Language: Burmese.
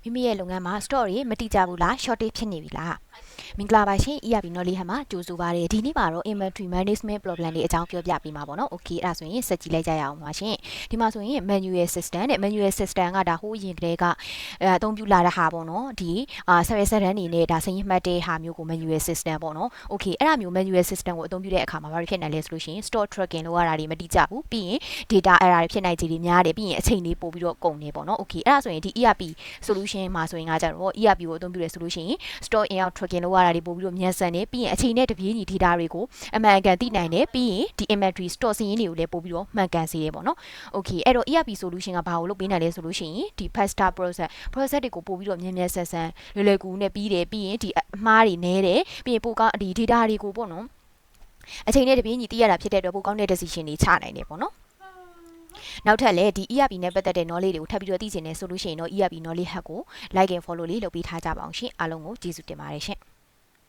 မိမိရဲ့လုပ်ငန်းမှာ story မတိကျဘူးလား shortage ဖြစ်နေပြီလားမင်္ဂလာပါရှင် ERP knowledge မှာကြိုဆိုပါရစေဒီနေ့မှာတော့ inventory management problem တွေအကြောင်းပြောပြပေးမှာပေါ့နော် okay အဲ့ဒါဆိုရင်စက်ကြည့်လိုက်ကြရအောင်ပါရှင်ဒီမှာဆိုရင် manual system နဲ့ manual system ကဒါဟိုးရင်ကလေးကအသုံးပြုလာတဲ့ဟာပေါ့နော်ဒီservice စက်တန်းနေနဲ့ဒါစရင်မှတ်တဲ့ဟာမျိုးကို manual system ပေါ့နော် okay အဲ့ဒါမျိုး manual system ကိုအသုံးပြုတဲ့အခါမှာဘာဖြစ်နိုင်လဲဆိုလို့ရှိရင် store tracking လောက်ရတာတွေမတိကျဘူးပြီးရင် data error တွေဖြစ်နိုင်ခြေတွေများတယ်ပြီးရင်အချိန်လေးပို့ပြီးတော့ကုန်နေပေါ့နော် okay အဲ့ဒါဆိုရင်ဒီ ERP solution မှာဆိုရင်ကကြတော့ ERP ကိုအသုံးပြုတဲ့ solution store in out tracking လောက်ရတာတွေပို့ပြီးတော့မြန်ဆန်တယ်ပြီးရင်အချိန်နဲ့တပြေးညီ data တွေကိုအမှန်ကန်သိနိုင်တယ်ပြီးရင်ဒီ inventory store စရင်းတွေကိုလည်းပို့ပြီးတော့မှန်ကန်စေတယ်ပေါ့နော် okay အဲ့တော့ ERP solution ကဘာကိုလုပ်ပေးနိုင်လဲဆိုလို့ရှိရင်ဒီ faster process တွေကိုပို့ပြီးတော့မြန်မြန်ဆန်ဆန်လွယ်ကူနဲ့ပြီးတယ်ပြီးရင်ဒီအမှားတွေနည်းတယ်ပြီးရင်ပို့ကောင်းဒီ data တွေကိုပေါ့နော်အချိန်နဲ့တပြေးညီသိရတာဖြစ်တဲ့အတွက်ပို့ကောင်းတဲ့ decision တွေချနိုင်တယ်ပေါ့နော်နောက်ထပ်လည်းဒီ ERP နဲ့ပတ်သက်တဲ့ knowledge တွေကိုထပ်ပြီးတော့သိချင်တယ်ဆိုလို့ရှိရင်တော့ ERP knowledge hub ကို like and follow လေးလုပ်ပေးထားကြပါအောင်ရှင်အားလုံးကိုကျေးဇူးတင်ပါတယ်ရှင်